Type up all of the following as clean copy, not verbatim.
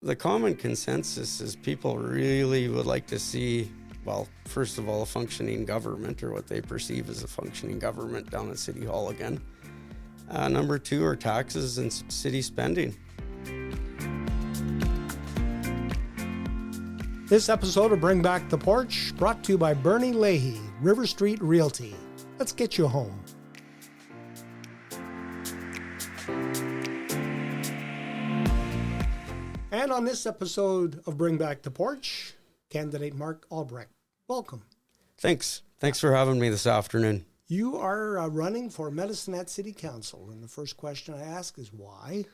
The common consensus is people really would like to see, well, first of all, a functioning government, or what they perceive as a functioning government down at City Hall again. Number two are taxes and city spending. This episode of Bring Back the Porch, brought to you by Bernie Leahy, River Street Realty. Let's get you home. And on this episode of Bring Back the Porch, candidate Mark Albrecht. Welcome. Thanks for having me this afternoon. You are running for Medicine Hat City Council, and the first question I ask is why?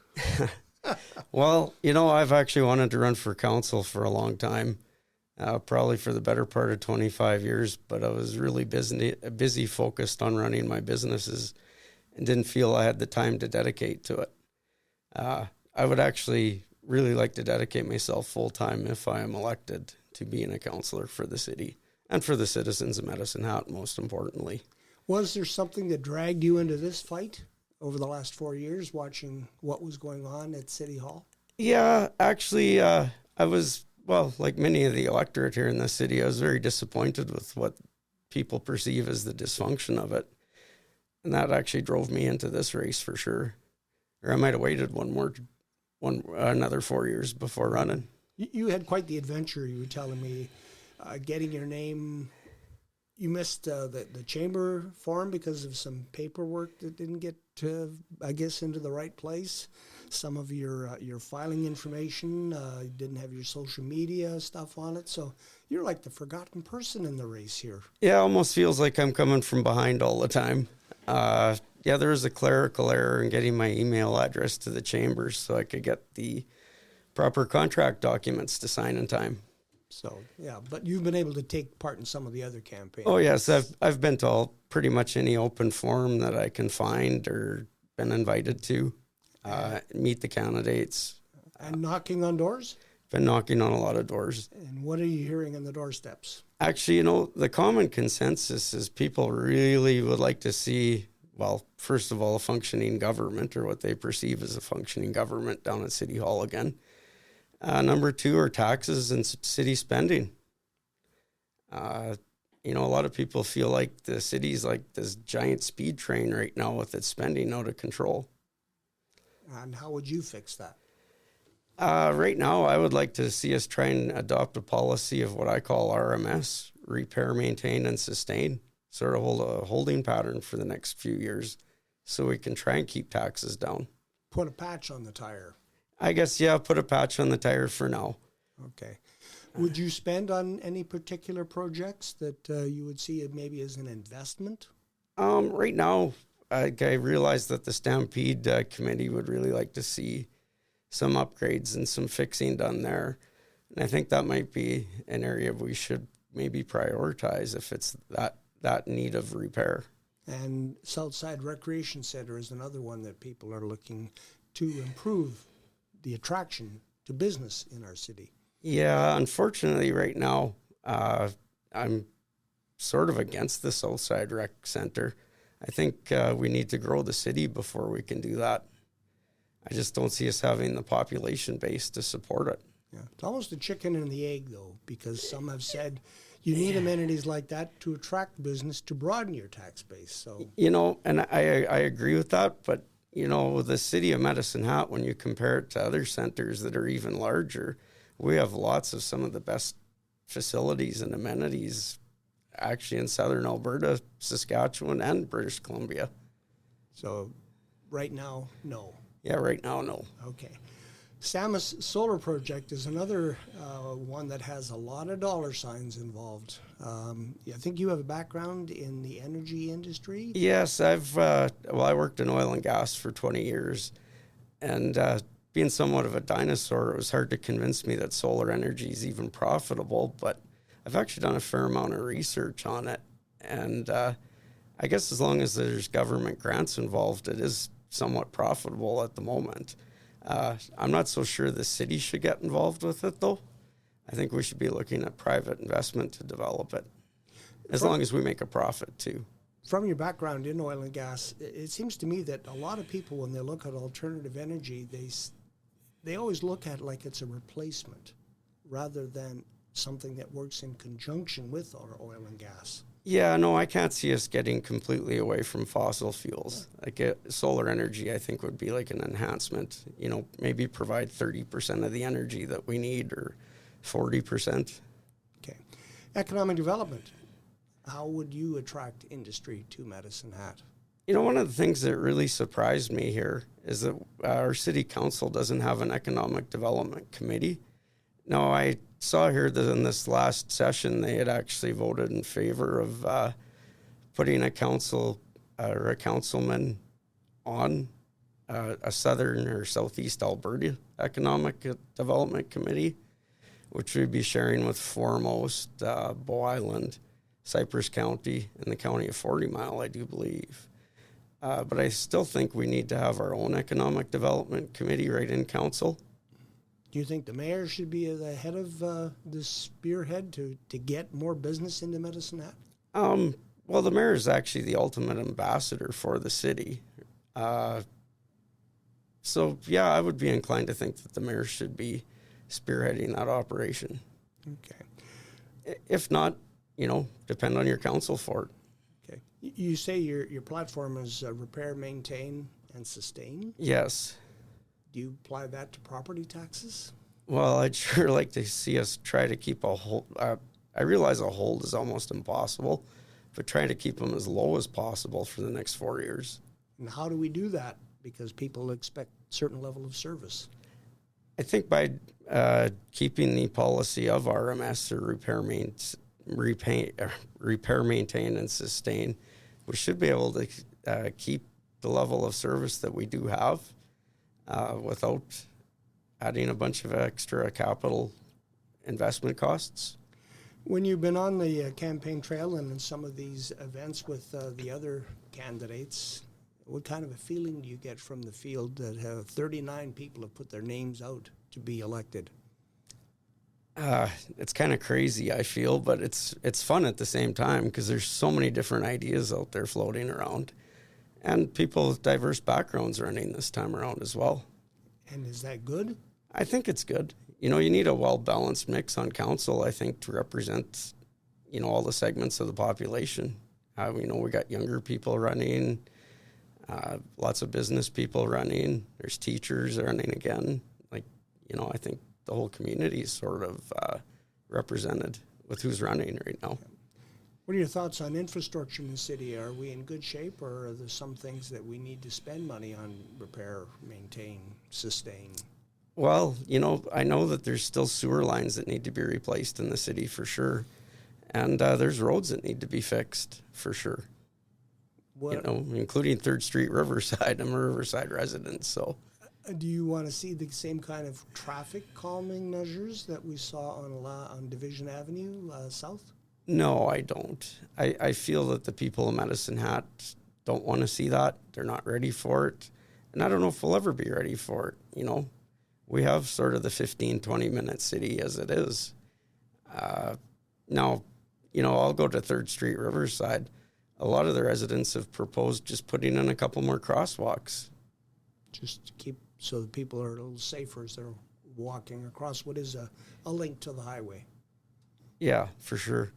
Well, I've actually wanted to run for council for a long time, probably for the better part of 25 years, but I was really busy focused on running my businesses and didn't feel I had the time to dedicate to it. I would actually really like to dedicate myself full-time if I am elected to being a councillor for the city and for the citizens of Medicine Hat, most importantly. Was there something that dragged you into this fight over the last 4 years, watching what was going on at City Hall? Yeah, actually, I was, like many of the electorate here in the city, I was very disappointed with what people perceive as the dysfunction of it. And that actually drove me into this race for sure. Or I might have waited another 4 years before running. You had quite the adventure, you were telling me, getting your name. You missed the chamber form because of some paperwork that didn't get, into the right place. Some of your filing information didn't have your social media stuff on it. So you're like the forgotten person in the race here. Yeah, it almost feels like I'm coming from behind all the time. There was a clerical error in getting my email address to the chambers so I could get the proper contract documents to sign in time. So, yeah, but you've been able to take part in some of the other campaigns. Oh, yes. I've been to pretty much any open forum that I can find or been invited to, meet the candidates. And knocking on doors? Been knocking on a lot of doors. And what are you hearing on the doorsteps? Actually, the common consensus is people really would like to see, first of all, a functioning government, or what they perceive as a functioning government down at City Hall again. Number two are taxes and city spending. A lot of people feel like the city's like this giant speed train right now with its spending out of control. And how would you fix that? Right now, I would like to see us try and adopt a policy of what I call RMS, repair, maintain, and sustain, sort of hold a holding pattern for the next few years so we can try and keep taxes down. Put a patch on the tire. I guess, put a patch on the tire for now. Okay. Would you spend on any particular projects that you would see maybe as an investment? Right now, I realized that the Stampede Committee would really like to see some upgrades and some fixing done there. And I think that might be an area we should maybe prioritize if it's that need of repair. And Southside Recreation Center is another one that people are looking to improve the attraction to business in our city. Yeah, unfortunately right now, I'm sort of against the Southside Rec Center. I think we need to grow the city before we can do that. I just don't see us having the population base to support it. Yeah, it's almost a chicken and the egg, though, because some have said you need amenities like that to attract business to broaden your tax base. So and I agree with that, but the city of Medicine Hat, when you compare it to other centers that are even larger, we have lots of some of the best facilities and amenities actually in southern Alberta, Saskatchewan, and British Columbia. So right now, no. Yeah, right now, no. Okay. Samus Solar Project is another one that has a lot of dollar signs involved. I think you have a background in the energy industry. Yes, I worked in oil and gas for 20 years, and being somewhat of a dinosaur, it was hard to convince me that solar energy is even profitable, but I've actually done a fair amount of research on it, and I guess as long as there's government grants involved, it is somewhat profitable at the moment. I'm not so sure the city should get involved with it, though. I think we should be looking at private investment to develop it, as long as we make a profit, too. From your background in oil and gas, it seems to me that a lot of people, when they look at alternative energy, they always look at it like it's a replacement rather than something that works in conjunction with our oil and gas. Yeah, no, I can't see us getting completely away from fossil fuels. Like solar energy, I think would be like an enhancement. Maybe provide 30% of the energy that we need, or 40%. Okay. Economic development. How would you attract industry to Medicine Hat? One of the things that really surprised me here is that our city council doesn't have an economic development committee. Now, I saw here that in this last session, they had actually voted in favor of putting a council or a councilman on a southern or southeast Alberta economic development committee, which we'd be sharing with foremost Bow Island, Cypress County, and the county of 40 Mile, I do believe. But I still think we need to have our own economic development committee right in council. Do you think the mayor should be the head of the spearhead to get more business into Medicine Hat? Well, the mayor is actually the ultimate ambassador for the city. So, yeah, I would be inclined to think that the mayor should be spearheading that operation. Okay. If not, depend on your council for it. Okay. You say your platform is repair, maintain, and sustain? Yes. Do you apply that to property taxes? Well, I'd sure like to see us try to keep a hold. I realize a hold is almost impossible, but try to keep them as low as possible for the next 4 years. And how do we do that? Because people expect a certain level of service. I think by keeping the policy of RMS, or repair, maintain, and sustain, we should be able to keep the level of service that we do have without adding a bunch of extra capital investment costs. When you've been on the campaign trail and in some of these events with the other candidates, what kind of a feeling do you get from the field that 39 people have put their names out to be elected? It's kind of crazy, I feel, but it's fun at the same time because there's so many different ideas out there floating around, and people with diverse backgrounds running this time around as well. And is that good? I think it's good. You need a well-balanced mix on council, I think, to represent, all the segments of the population. We got younger people running, lots of business people running. There's teachers running again. I think the whole community is sort of represented with who's running right now. What are your thoughts on infrastructure in the city? Are we in good shape, or are there some things that we need to spend money on, repair, maintain, sustain? Well, I know that there's still sewer lines that need to be replaced in the city for sure. And there's roads that need to be fixed for sure. Including 3rd Street, Riverside. I'm a Riverside resident, so. Do you want to see the same kind of traffic calming measures that we saw on Division Avenue South? No, I don't. I feel that the people of Medicine Hat don't want to see that. They're not ready for it. And I don't know if we'll ever be ready for it, We have sort of the 15, 20-minute city as it is. Now, I'll go to 3rd Street, Riverside. A lot of the residents have proposed just putting in a couple more crosswalks. Just to keep so the people are a little safer as they're walking across what is a link to the highway. Yeah, for sure.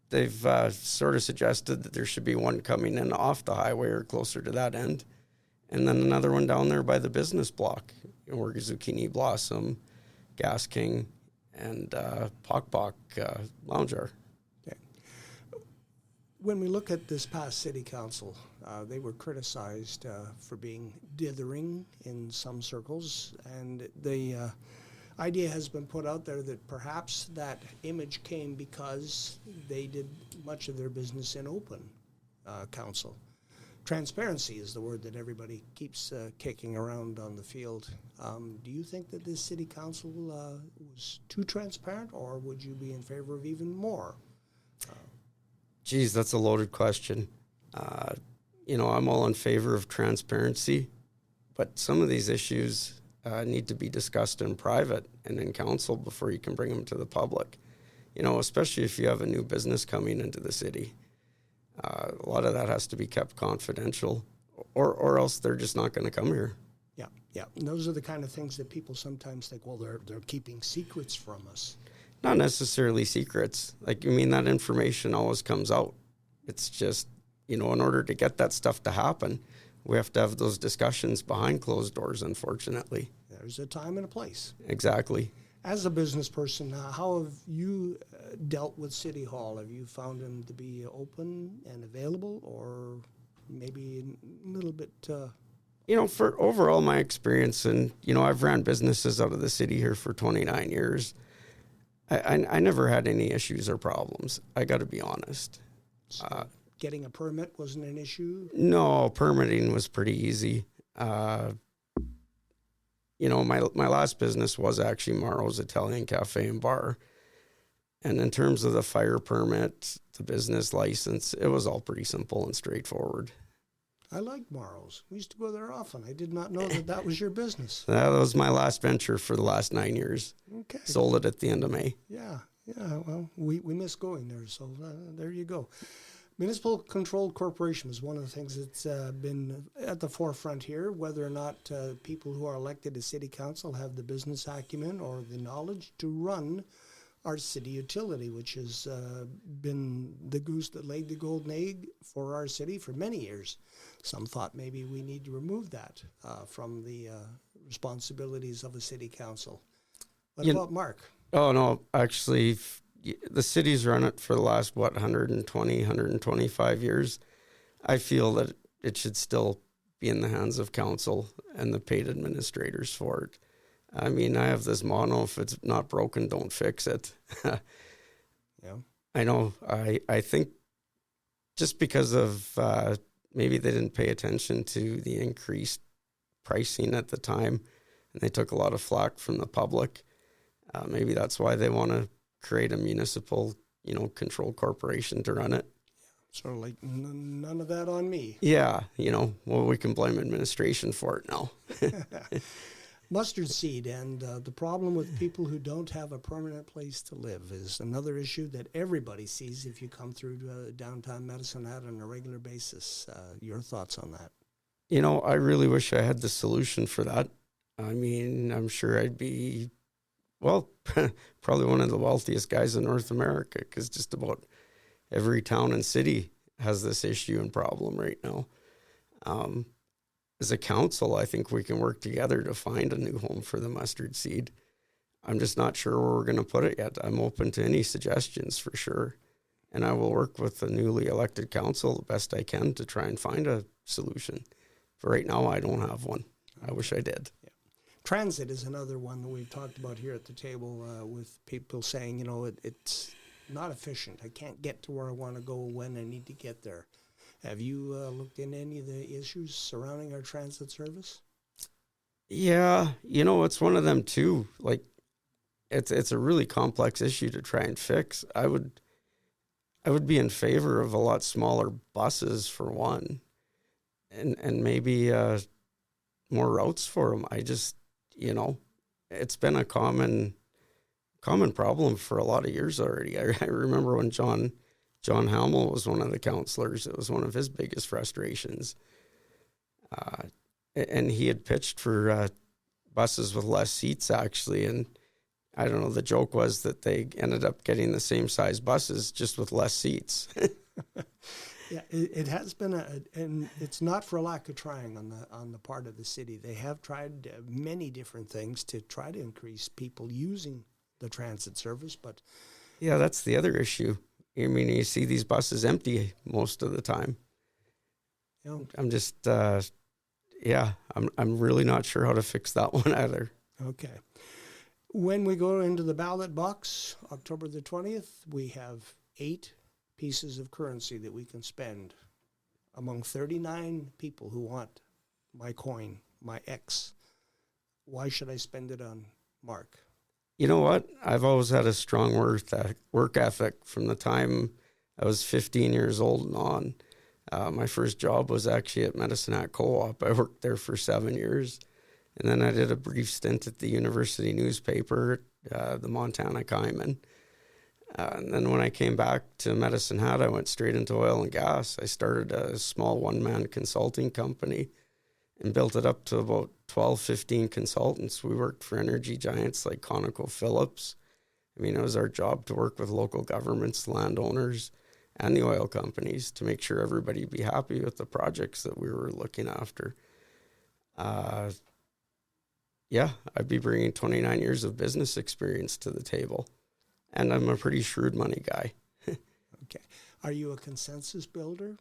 They've sort of suggested that there should be one coming in off the highway or closer to that end, and then another one down there by the business block, where Zucchini Blossom, Gas King, and Pock Lounge are. Okay. When we look at this past city council, they were criticized for being dithering in some circles, and the idea has been put out there that perhaps that image came because they did much of their business in open council. Transparency is the word that everybody keeps kicking around on the field. Do you think that this city council was too transparent, or would you be in favor of even more? Geez, that's a loaded question. I'm all in favor of transparency, but some of these issues need to be discussed in private and in council before you can bring them to the public, especially if you have a new business coming into the city. A lot of that has to be kept confidential, or else they're just not going to come here. Yeah, Yeah, and those are the kind of things that people sometimes think, well, they're keeping secrets from us. Not necessarily secrets. Like, I mean, that information always comes out. It's just, in order to get that stuff to happen, we have to have those discussions behind closed doors, unfortunately. There's a time and a place. Exactly. As a business person, how have you dealt with City Hall? Have you found them to be open and available, or maybe a little bit... For overall my experience, and, I've ran businesses out of the city here for 29 years. I never had any issues or problems. I got to be honest. So getting a permit wasn't an issue? No, permitting was pretty easy. My last business was actually Maro's Italian Cafe and Bar. And in terms of the fire permit, the business license, it was all pretty simple and straightforward. I like Maro's. We used to go there often. I did not know that was your business. That was my last venture for the last 9 years. Okay. Sold it at the end of May. Yeah. Well, we miss going there, so there you go. Municipal Controlled Corporation is one of the things that's been at the forefront here, whether or not people who are elected to city council have the business acumen or the knowledge to run our city utility, which has been the goose that laid the golden egg for our city for many years. Some thought maybe we need to remove that from the responsibilities of a city council. What about Mark? Oh, no, actually, the city's run it for the last, 120, 125 years. I feel that it should still be in the hands of council and the paid administrators for it. I mean, I have this motto, if it's not broken, don't fix it. Yeah. I know. I think just because of maybe they didn't pay attention to the increased pricing at the time, and they took a lot of flack from the public. Maybe that's why they want to create a municipal, control corporation to run it. Sort of like none of that on me. Yeah, we can blame administration for it now. Mustard seed and the problem with people who don't have a permanent place to live is another issue that everybody sees if you come through downtown Medicine Hat on a regular basis. Your thoughts on that? I really wish I had the solution for that. I mean, I'm sure I'd be, probably one of the wealthiest guys in North America, because just about every town and city has this issue and problem right now. As a council, I think we can work together to find a new home for the mustard seed. I'm just not sure where we're going to put it yet. I'm open to any suggestions for sure. And I will work with the newly elected council the best I can to try and find a solution. For right now, I don't have one. I wish I did. Yeah. Transit is another one that we've talked about here at the table with people saying, it's not efficient. I can't get to where I want to go when I need to get there. Have you looked into any of the issues surrounding our transit service? Yeah, it's one of them too. Like, it's a really complex issue to try and fix. I would be in favor of a lot smaller buses for one, and maybe more routes for them. I just, it's been a common problem for a lot of years already. I remember when John Hamill was one of the councillors. It was one of his biggest frustrations. And he had pitched for buses with less seats, actually. And I don't know, the joke was that they ended up getting the same size buses, just with less seats. Yeah, it has been and it's not for lack of trying on the part of the city. They have tried many different things to try to increase people using the transit service, but... Yeah, that's the other issue. I mean, you see these buses empty most of the time. I'm just, I'm really not sure how to fix that one either. Okay. When we go into the ballot box, October the 20th, we have 8 pieces of currency that we can spend among 39 people who want my coin, my X. Why should I spend it on Mark? You know what? I've always had a strong work ethic from the time I was 15 years old and on. My first job was actually at Medicine Hat Co-op. I worked there for 7 years. And then I did a brief stint at the university newspaper, the Montana Kaiman. And then when I came back to Medicine Hat, I went straight into oil and gas. I started a small one-man consulting company. and built it up to about 12, 15 consultants. We worked for energy giants like ConocoPhillips. I mean, it was our job to work with local governments, landowners, and the oil companies to make sure everybody be happy with the projects that we were looking after. Yeah, I'd be bringing 29 years of business experience to the table, and I'm a pretty shrewd money guy. Okay. Are you a consensus builder?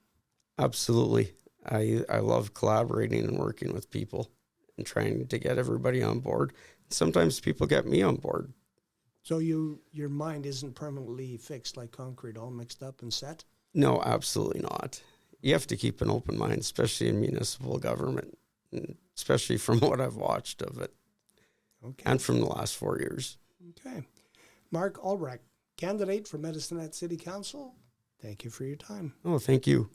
Absolutely. I love collaborating and working with people and trying to get everybody on board. Sometimes people get me on board. So your mind isn't permanently fixed like concrete, all mixed up and set? No, absolutely not. You have to keep an open mind, especially in municipal government, especially from what I've watched of it. Okay. And from the last 4 years. Okay. Mark Albrecht, candidate for Medicine Hat City Council. Thank you for your time. Oh, thank you.